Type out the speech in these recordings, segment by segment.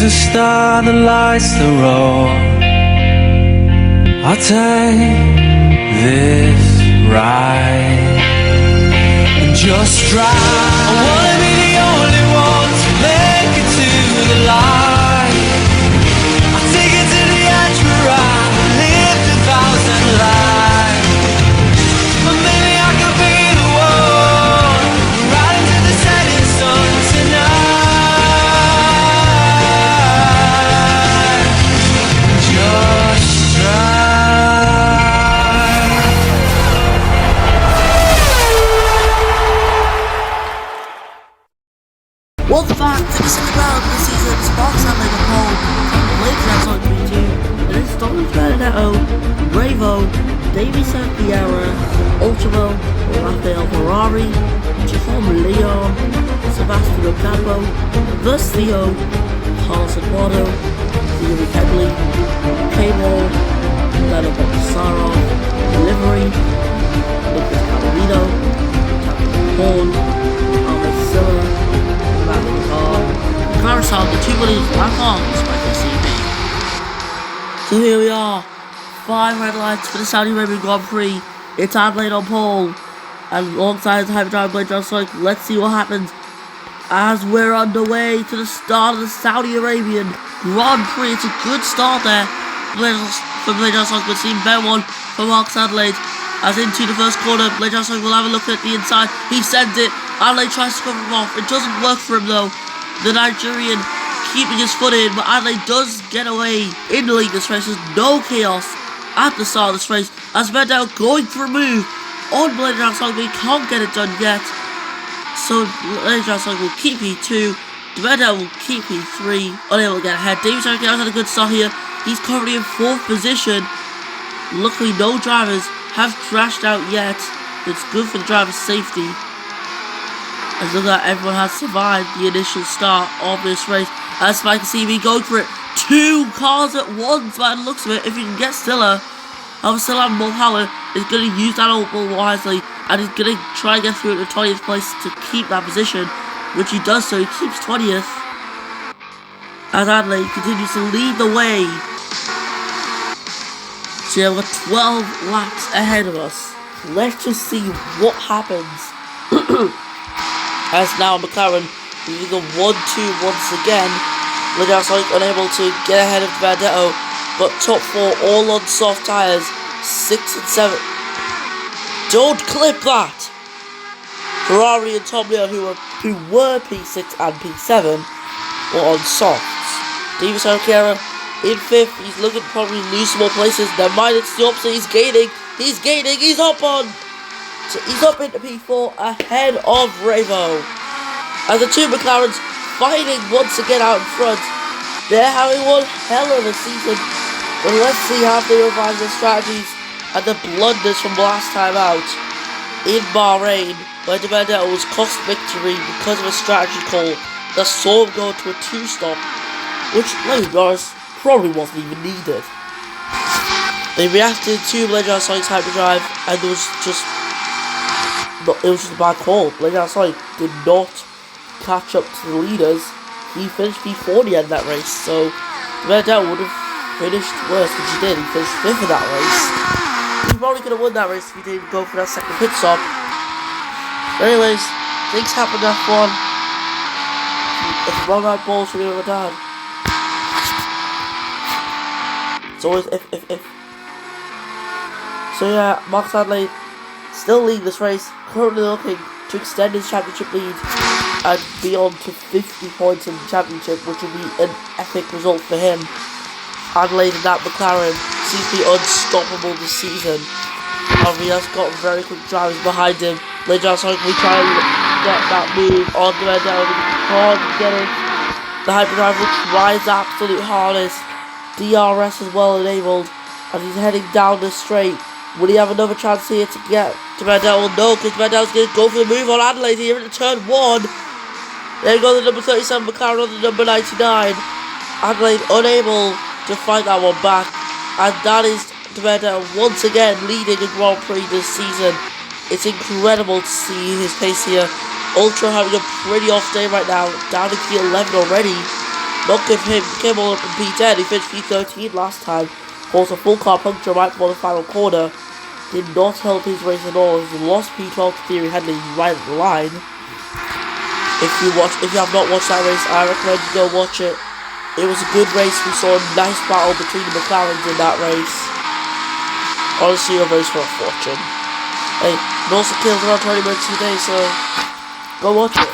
a star that lights the road. I'll take this ride and just drive. I wanna be the only one to make it to the light. I'll take it to the edge where I lived 1,000 lives. But maybe I could be the one right into the setting sun tonight. Just Welcome back to the second round of the season. Sparks and Lego Pole from the Blade Jets on 3-2. And it's Donald Benedetto, Bravo, Davey Santiera, Ultimo, Rafael Ferrari, Tom Leon, Sebastian Ocampo, The Theo, Carlos Eduardo, Theory Kegley, K-Ball, Leonard Bogdasarov, Delivery, Lucas Palomino, Captain Horn, Ahmed Silla, Carousel, the 2 winners back on Spike CB. So here we are, 5 red lights for the Saudi Arabian Grand Prix. It's Adelaide on pole, and alongside the Hyperdrive Blade Drive Strike. Let's see what happens as we're underway to the start of the Saudi Arabian Grand Prix. It's a good start there for Blade Drive Strike. We've seen better one from Marcus Adelaide. As into the first corner, Blade Drive Strike will have a look at the inside. He sends it. Adelaide tries to cover him off. It doesn't work for him though. The Nigerian keeping his foot in, but Adelaide does get away in the lead this race. There's no chaos at the start of this race as Mendel going for a move on Blade Drive Strike, but he can't get it done yet. So Blade Drive Strike will keep P2. Mendel will keep P3, unable to get ahead. David Sarkis has had a good start here. He's currently in 4th position. Luckily, no drivers have crashed out yet. It's good for the driver's safety. As look at everyone has survived the initial start of this race. As Spike and CB going for it. 2 cars at once by the looks of it. If you can get Stiller, however, Stiller and Mulholland is going to use that oval wisely. And he's going to try and get through at the 20th place to keep that position. Which he does so. He keeps 20th. As Adelaide continues to lead the way. So yeah, we've got 12 laps ahead of us. Let's just see what happens. As now McLaren using the 1-2 once again. Blade Drive Strike unable to get ahead of Benedetto, but top 4 all on soft tyres, 6 and 7. Don't clip that! Ferrari and Tom Leon, who were P6 and P7, were on softs. Davis O'Kara in 5th. He's looking to probably lose some more places. Never mind, it's the opposite. He's gaining. He's up on. So he's up into P4 ahead of Ravo. As the 2 McLarens fighting once again out in front. They're having one hell of a season. But let's see how they revise their strategies and the blunders from last time out in Bahrain, where Benedetto was cost victory because of a strategy call that saw him go to a 2-stop, which, let's be honest, probably wasn't even needed. They reacted to Blade Drive Strike's hyperdrive, and it was just a bad call. Blade Drive Strike did not catch up to the leaders. He finished P4 at the end of that race, so Benedetto would have finished worse, which he did. He finished 5th in that race. He probably could have won that race if he didn't go for that second pit stop. But anyways, things happened at F1. If the wrong right ball should be with my dad. It's always if. So yeah, Marcus Adelaide still leading this race, currently looking to extend his championship lead and be on to 50 points in the championship, which will be an epic result for him. Adelaide and that McLaren seems to be unstoppable this season. And he has got very quick drivers behind him. Blade Drive Strike will try and get that move on the way down, but he can't get it. The hyperdrive will try his absolute hardest. DRS is well enabled, and he's heading down the straight. Will he have another chance here to get to Benedetto? Well, no, because Benedetto's going to go for the move on Adelaide here in turn 1. There goes the number 37 McLaren on the number 99. Adelaide unable to fight that one back, and that is Benedetto once again leading a Grand Prix this season. It's incredible to see his pace here. Ultra having a pretty off day right now, down to P11 already. Not good for him. Came all up in P10. He finished P13 last time. Caused a full car puncture right before the final corner. Did not help his race at all. He lost P12 to Thierry Henley right at the line. If you have not watched that race, I recommend you go watch it. It was a good race. We saw a nice battle between the McLarens in that race. Honestly, a race for a fortune. Hey, it also kills around 20 minutes a day, so go watch it.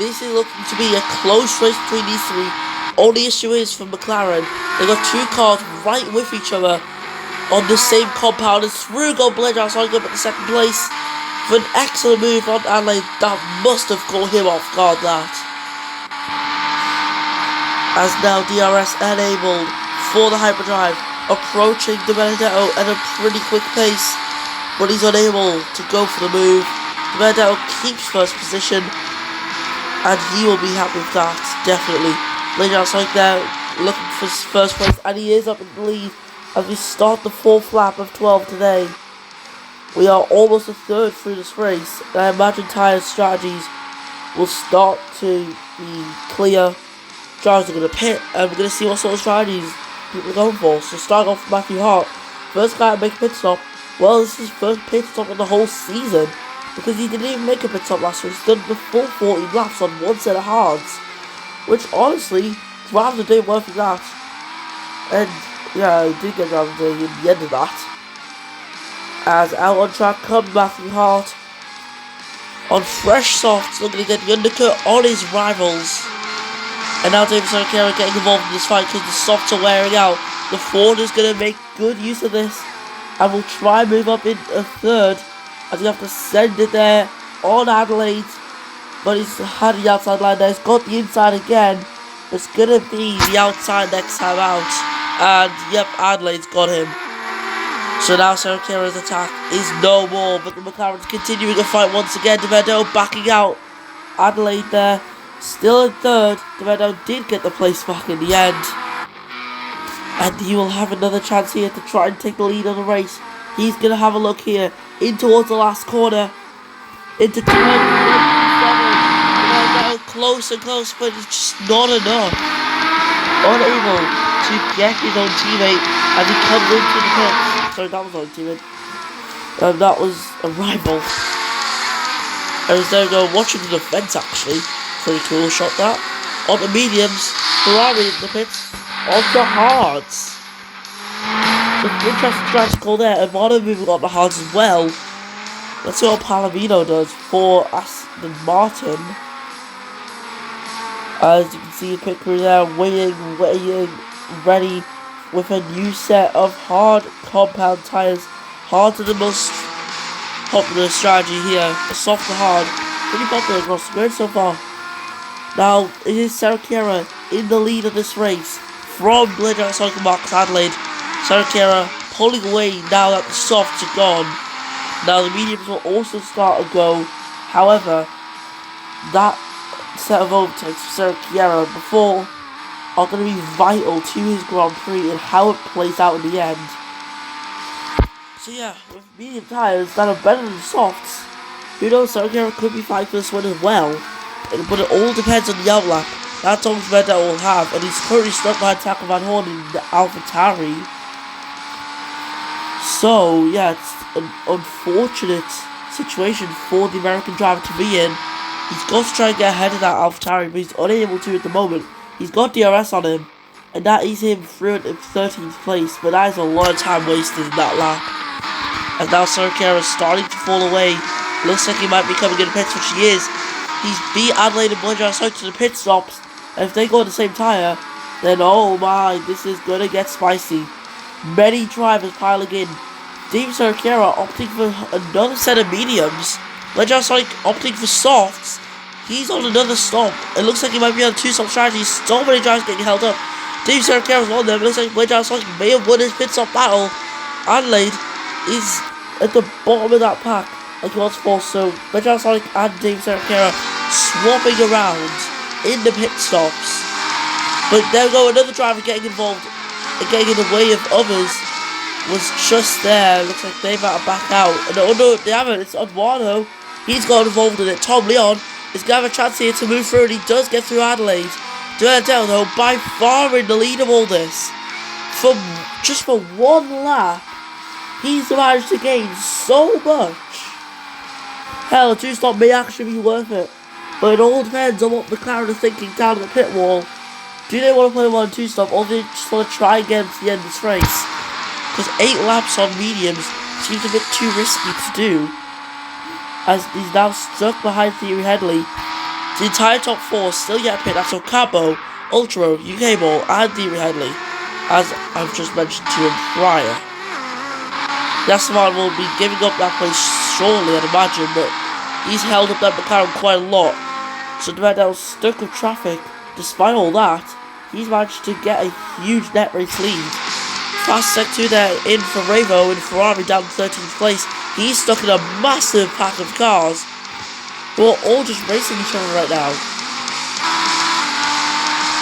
This is looking to be a close race between these three. Only issue is for McLaren, they got two cars right with each other on the same compound as through goal Bledar, so I got at the second place for an excellent move on Adelaide. That must have caught him off guard, that. As now DRS enabled for the hyperdrive, approaching the Benedetto at a pretty quick pace, but he's unable to go for the move. The Benedetto keeps first position, and he will be happy with that, definitely. Bleddar's like there, looking for his first place, and he is up in the lead as we start the fourth lap of 12 today. We are almost a third through this race, and I imagine tyre strategies will start to be clear. Drivers are going to pit, and we're going to see what sort of strategies people are going for. So starting off with Matthew Hart, first guy to make a pit stop. Well, this is his first pit stop of the whole season, because he didn't even make a pit stop last year. He's done the full 40 laps on one set of hards, which honestly, driver of the day worth of that. And yeah, he did get driver of the day in the end of that. As out on track comes Matthew Hart on fresh softs, looking to get the undercut on his rivals. And now David Saracchiaro getting involved in this fight because the softs are wearing out. The Ford is going to make good use of this and will try and move up in a third, as you have to send it there on Adelaide. But he's had the outside line there. He's got the inside again. It's going to be the outside next time out. And yep, Adelaide's got him. So now Saracchiaro's attack is no more. But the McLaren's continuing to fight once again. Demedo backing out. Adelaide there. Still in third. Demedo did get the place back in the end. And he will have another chance here to try and take the lead on the race. He's going to have a look here. In towards the last corner. Into turn close and close, but it's just not enough. Unable to get his own teammate as he comes into the pits. Sorry, that was own teammate. That was a rival. I was there watching the defense actually. Pretty cool shot that. On the mediums, Ferrari in the pits. On the hards. So interesting strategy call there. And Mono moving on the hards as well. Let's see what Palomino does for Aston Martin. As you can see, pit crew there waiting, ready with a new set of hard compound tyres. Hard are the most popular strategy here. The soft to hard, pretty popular across the grid so far. Now it is Saracchiaro in the lead of this race from Bledar Cycle Marks Adelaide. Saracchiaro pulling away now that the softs are gone. Now the mediums will also start to go. However, that set of overtakes for Saracchiaro before are going to be vital to his Grand Prix and how it plays out in the end. So yeah, with medium tyres that are better than softs, who knows, Saracchiaro could be fighting for this one as well. But it all depends on the outlap. That's all that will have, and he's currently stuck behind Taco Van Horn in the AlphaTauri. So yeah, it's an unfortunate situation for the American driver to be in. He's got to try and get ahead of that AlphaTauri, but he's unable to at the moment. He's got DRS on him, and that is him through in 13th place, but that is a lot of time wasted in that lap. As now Saracchiaro is starting to fall away. Looks like he might be coming in the pits, which he is. He's beat Adelaide and Bledar to the pit stops, and if they go on the same tyre, then oh my, this is going to get spicy. Many drivers piling in. David Saracchiaro opting for another set of mediums. Bledar opting for softs. He's on another stop. It looks like he might be on a two-stop strategy. So many drivers getting held up. David Saracchiaro's on there. It looks like Bledar may have won his pit stop battle. Adelaide is at the bottom of that pack, like he was forced. So Bledar and David Saracchiaro swapping around in the pit stops. But there we go, another driver getting involved and getting in the way of others. was just there. Looks like they've got to back out. And oh no, they haven't. It's Eduardo. He's got involved in it. Tom Leon is going to have a chance here to move through, and he does get through Adelaide. Duradel, though, by far in the lead of all this. Just for one lap, he's managed to gain so much. Hell, a 2-stop may actually be worth it. But it all depends on what McLaren are thinking down at the pit wall. Do they want to play 1 2-stop, or do they just want to try again to the end of this race? Because 8 laps on mediums seems a bit too risky to do, as he's now stuck behind Thierry Headley. The entire top 4 still yet pit. That's Ocampo, Ultra, UK Ball, and Thierry Headley, as I've just mentioned to him prior. Gaston will be giving up that place shortly, I'd imagine, but he's held up that McLaren quite a lot. So Durandel's stuck with traffic. Despite all that, he's managed to get a huge net race lead. Fast Sec 2 there in for Revo and Ferrari down 13th place. He's stuck in a massive pack of cars who are all just racing each other right now.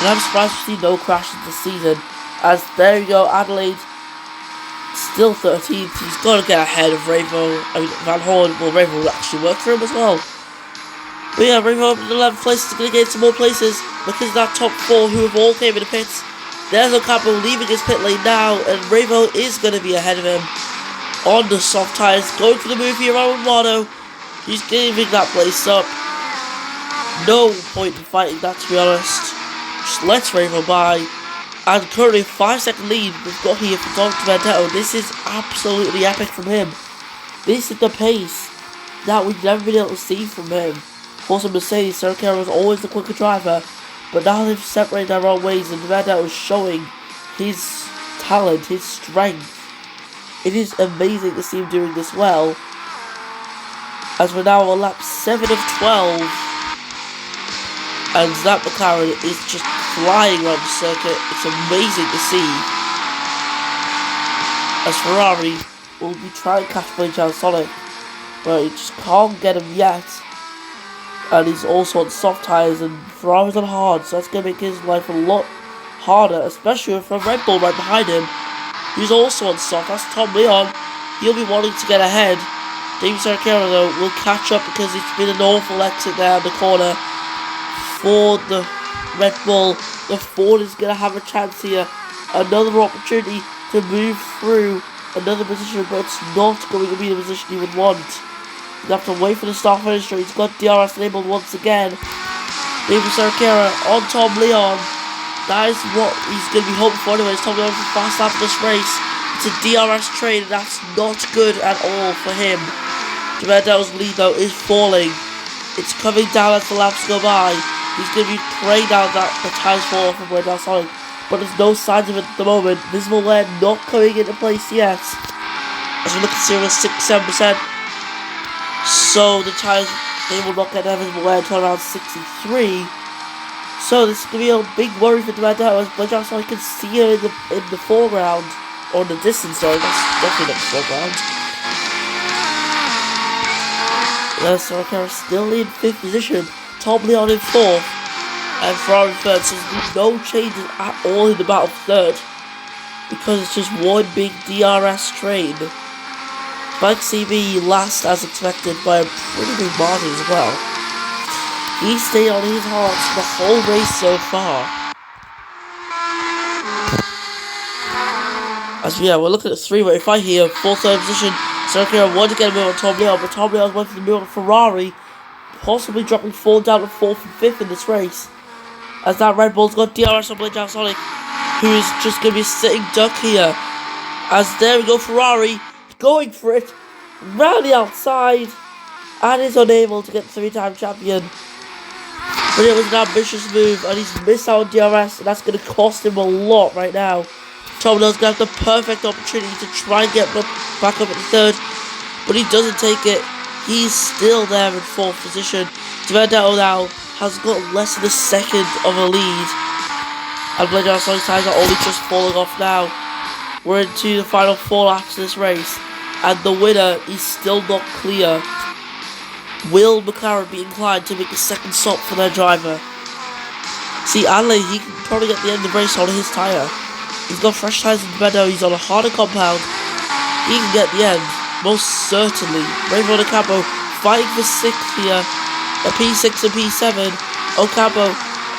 And I'm surprised to see no crashes this season, as there you go, Adelaide still 13th. He's got to get ahead of Revo. I mean, Van Horn. Well, Revo will actually work for him as well. But yeah, Revo in 11th place is going to get some more places because that top 4 who have all came in the pits. There's Ocampo leaving his pit lane now, and Revo is going to be ahead of him on the soft tyres, going for the move here around Mono. He's giving that place up. No point in fighting that, to be honest. Just lets Revo by. And currently 5-second lead we've got here for Dr. Vendetto. This is absolutely epic from him. This is the pace that we've never been able to see from him. Also, Mercedes, Sergio was always the quicker driver, but now they've separated their own ways, and Vendetto is showing his talent, his strength. It is amazing to see him doing this well, as we're now on lap 7 of 12, and that McLaren is just flying around the circuit. It's amazing to see, as Ferrari will be trying to catch Blake Sonic, but he just can't get him yet. And he's also on soft tyres, and Ferrari's on hard, so that's going to make his life a lot harder, especially with a Red Bull right behind him, who's also on soft. That's Tom Leon. He'll be wanting to get ahead. David Saracero, though, will catch up because it's been an awful exit there in the corner for the Red Bull. The Ford is going to have a chance here. Another opportunity to move through another position, but it's not going to be the position you would want. You have to wait for the start finish. He's got DRS enabled once again. David Saracera on Tom Leon. That is what he's going to be hoping for anyways. Tom Leon for fast lap of this race. It's a DRS trade, and that's not good at all for him. Durandel's lead though is falling. It's coming down as the laps go by. He's going to be praying down that the tyres fall off of Wendell Sonic, but there's no signs of it at the moment. Visible wear not coming into place yet, as we look at 6-7%. So the tyres, they will not get that visible wear until around 63. So this is going to be a big worry for Durandello, as Blake Sonic can see her in the foreground, or in the distance. Sorry, that's definitely not the foreground. Saracera still in 5th position, Tom Leon in 4th, and Ferrari in 3rd, so there's no changes at all in the battle for 3rd, because it's just one big DRS train. Mike CB last as expected by a pretty big margin as well. He stayed on his heart the whole race so far. As we're looking at a 3-way fight here, 4th, 3rd position. Sergio wanted to get a move on Tom Leon, but Tom Leon went for the move on Ferrari, possibly dropping 4 down to 4th and 5th in this race. As that Red Bull's got DRS on Blake Sonic, who is just going to be sitting duck here. As there we go, Ferrari going for it round the outside, and is unable to get the 3-time champion. But it was an ambitious move, and he's missed out on DRS, and that's going to cost him a lot right now. Tom Leon's going to have the perfect opportunity to try and get back up at the 3rd, but he doesn't take it. He's still there in 4th position. Durandello now has got less than a second of a lead, and Blake Sonic's tyres are only just falling off now. We're into the final 4 laps of this race, and the winner is still not clear. Will McLaren be inclined to make a second stop for their driver? See, Adelaide, he can probably get the end of the race on his tyre. He's got fresh tyres in the meadow, he's on a harder compound, he can get the end. Most certainly. Rainbow and Ocampo fighting for 6th here. A P6 and P7. Ocampo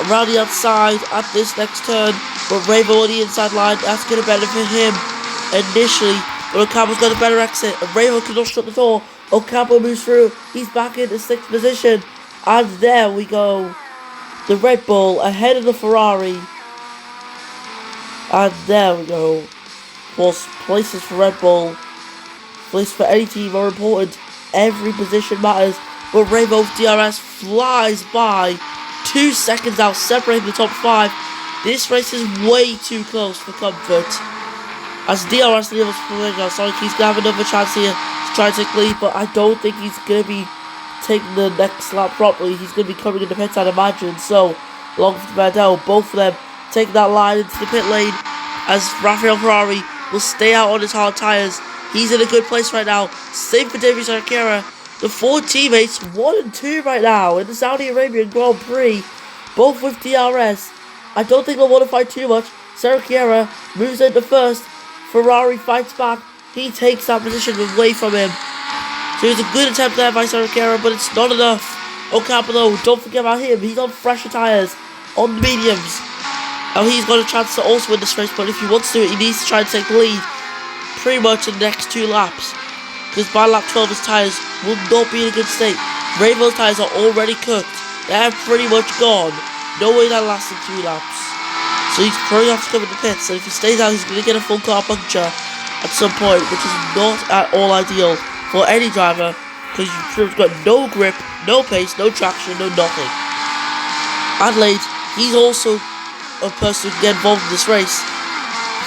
around the outside at this next turn. But Rainbow on the inside line. That's going to benefit him initially. But Ocampo's got a better exit. And Rainbow cannot shut the door. Ocampo moves through. He's back into 6th position. And there we go. The Red Bull ahead of the Ferrari. And there we go. Of course, places for Red Bull. Places for any team are important. Every position matters. But Rainbow's DRS flies by. 2 seconds out, separating the top 5. This race is way too close for comfort. As DRS levels for Rainbow, sorry, he's going to have another chance here to try and take lead. But I don't think he's going to be taking the next lap properly. He's going to be coming in the pits, I'd imagine. So, along with Vandell, both of them taking that line into the pit lane. As Rafael Ferrari will stay out on his hard tyres. He's in a good place right now. Same for David Sarkera. The 4 teammates, 1 and 2 right now in the Saudi Arabian Grand Prix. Both with DRS. I don't think they'll want to fight too much. Sarkera moves into first. Ferrari fights back. He takes that position away from him. So it's a good attempt there by Sarkera, but it's not enough. Ocampo though, don't forget about him. He's on fresher tyres, on the mediums. Now he's got a chance to also win this race, but if he wants to do it, he needs to try and take the lead pretty much in the next 2 laps. Because by lap 12 his tyres will not be in a good state. Rainbow's tyres are already cooked. They're pretty much gone. No way that lasts in 2 laps. So he's probably going to have to come in the pits. And if he stays out, he's going to get a full car puncture at some point, which is not at all ideal for any driver. Because you've got no grip, no pace, no traction, no nothing. Adelaide, he's also a person who can get involved in this race.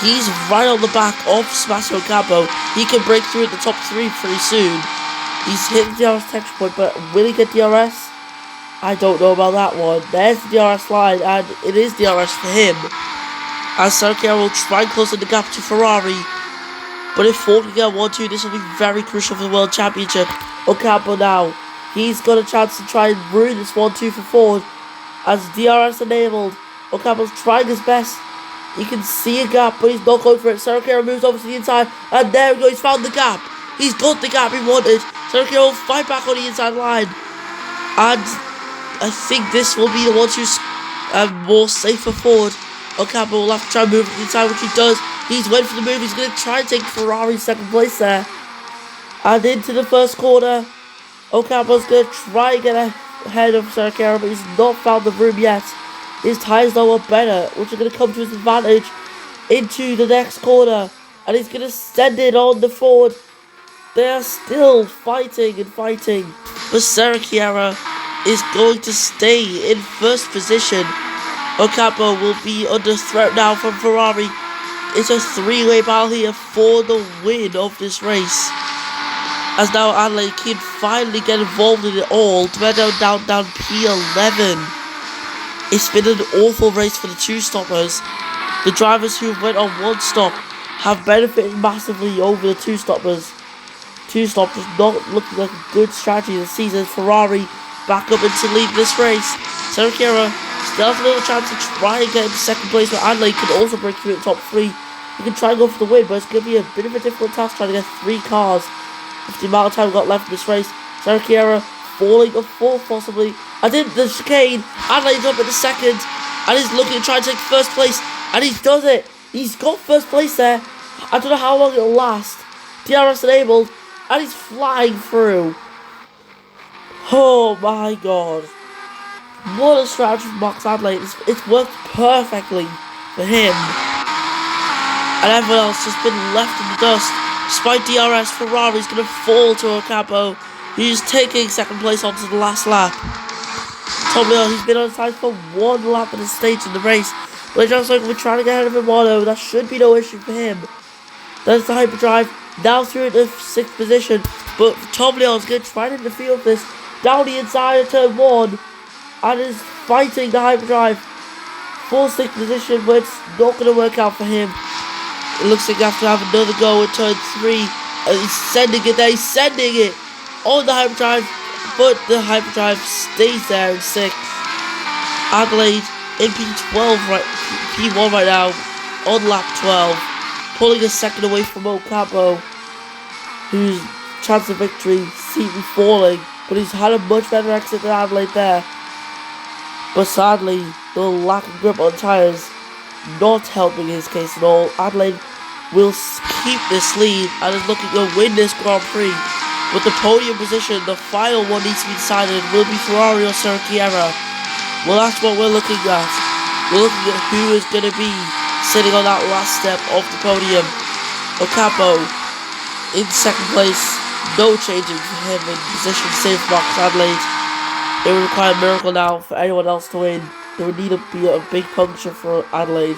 He's right on the back of Sebastian Ocampo. He can break through at the top 3 pretty soon. He's hit the DRS texture point, but will he get DRS? I don't know about that one. There's the DRS line, and it is DRS for him. As Sarkera will try and close the gap to Ferrari. But if Ford can get 1-2, this will be very crucial for the World Championship. Ocampo now. He's got a chance to try and ruin this 1-2 for Ford. As DRS enabled. Ocampo's trying his best. You can see a gap, but he's not going for it. Sarkera moves over to the inside, and there we go. He's found the gap. He's got the gap he wanted. Sarkera will fight back on the inside line, and I think this will be the one who's more safer forward. Ocampo will have to try and move to the inside, which he does. He's waiting for the move. He's going to try and take Ferrari's 2nd place there, and into the first corner. Ocampo's going to try and get ahead of Sarkera, but he's not found the room yet. His tyres though are better, which are going to come to his advantage into the next corner. And he's going to send it on the Ford. They are still fighting and fighting. But Sarkera is going to stay in first position. Ocampo will be under threat now from Ferrari. It's a 3-way battle here for the win of this race. As now Adelaide can finally get involved in it all. Down P11. It's been an awful race for the 2 stoppers. The drivers who went on 1 stop have benefited massively over the 2 stoppers. 2 stoppers not looking like a good strategy this season. Ferrari back up into lead this race. Sarkera still has a little chance to try and get into 2nd place, but Adelaide can also break through the top 3. He can try and go for the win, but it's going to be a bit of a difficult task trying to get 3 cars with the amount of time we've got left in this race. Sarkera falling a 4th possibly. And in the chicane, Adelaide's up in the 2nd, and he's looking to try and take 1st place, and he does it. He's got 1st place there. I don't know how long it'll last. DRS enabled, and he's flying through. Oh my god. What a strategy from Max Adelaide. It's worked perfectly for him. And everyone else has been left in the dust. Despite DRS, Ferrari's going to fall to Ocampo, who's taking 2nd place onto the last lap. Tom Leon, he's been on his tyres for 1 lap at this stage in the race. But just like we're trying to get ahead of him mono, that should be no issue for him. There's the hyperdrive, now through the 6th position. But Tom Leon's going to try to interfere with this down the inside of turn 1. And is fighting the hyperdrive. Full 6th position, but it's not going to work out for him. It looks like he has to have another go at turn 3. And he's sending it there, he's sending it on the hyperdrive. But the hyperdrive stays there in 6th. Adelaide in P12 P1 right now on lap 12, pulling a 2nd away from Ocampo. whose chance of victory seemed to be falling, but he's had a much better exit than Adelaide there. But sadly, the lack of grip on tyres not helping his case at all. Adelaide will keep this lead and is looking to win this Grand Prix. With the podium position, the final one needs to be decided. Will be Ferrari or Serra? Well, that's what we're looking at. We're looking at who is going to be sitting on that last step of the podium. Ocampo in second place. No changing for him in position, same for Marcus Adelaide. It would require a miracle now for anyone else to win. There would need to be a big puncture for Adelaide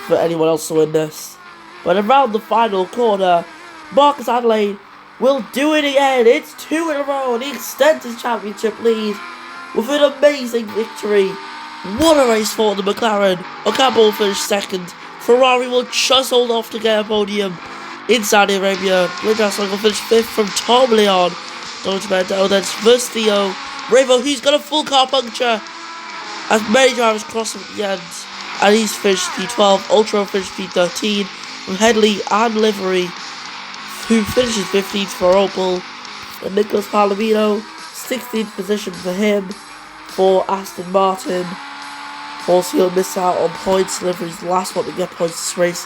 for anyone else to win this. But around the final corner, Marcus Adelaide will do it again. It's 2 in a row and he extends his championship lead with an amazing victory. What a race for the McLaren. Ocampo will finish second. Ferrari will just hold off to get a podium in Saudi Arabia. Blindrass will finish 5th from Tom Leon. Then first Theo. Bravo, he's got a full car puncture as many drivers cross him at the end. And he's finished P12. Ultra finished P13 with Headley and Livery, who finishes 15th for Opel. And Nicholas Palomino, 16th position for him. For Aston Martin. Also, he'll miss out on points. Livery's the last one to get points this race.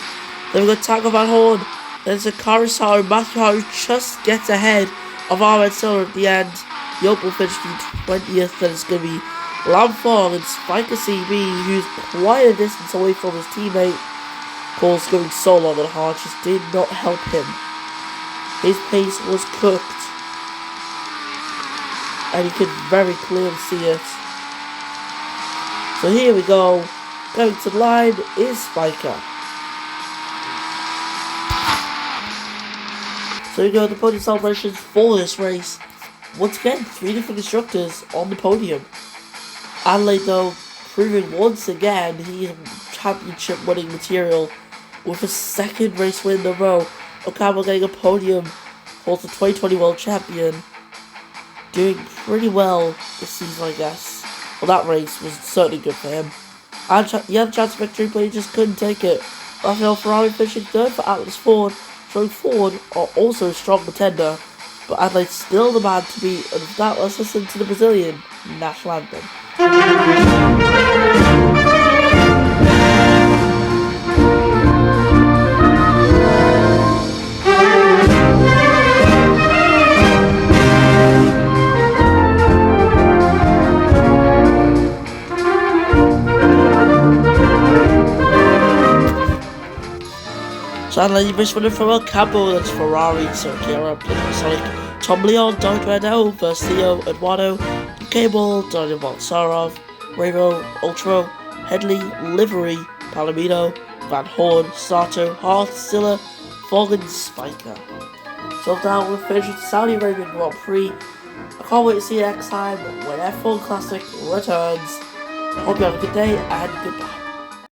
Then we've got Taco Van Horn. There's a Carousel. Matthew Howard just gets ahead of Ahmed Siller at the end. Yoke will finish in 20th. Then it's going to be Lamfong and Spiker CB, who's quite a distance away from his teammate. Course, going so long and hard just did not help him. His pace was cooked, and you could very clearly see it. So here we go. Going to the line is Spiker. So we go to the podium celebrations for this race. Once again, 3 different constructors on the podium. Adelaide, though, proving once again he's championship winning material with a 2nd race win in a row. Ocampo getting a podium, holds the 2020 World Champion. Doing pretty well this season, I guess. Well, that race was certainly good for him. And he had a chance of victory, but he just couldn't take it. Rafael Ferrari finishing 3rd for Atlas Ford, showing Ford are also a strong contender. But Adelaide's still the man to beat, and with that, let's listen to the Brazilian national anthem. So Adelaide missed winner from Ocampo, that's Ferrari, Serra, Sonic, Tom Leon, Dominic Vandell, versus Theo, Eduardo, Cable, Daniel Bolsarov, Ravo, Ultra, Headley, Livery, Palomino, Van Horn, Sato, Hart, Silla, Fogg and Spiker. So now we're finishing the Saudi Arabian Grand Prix. I can't wait to see you next time when F1 Classic returns. Hope you have a good day and goodbye.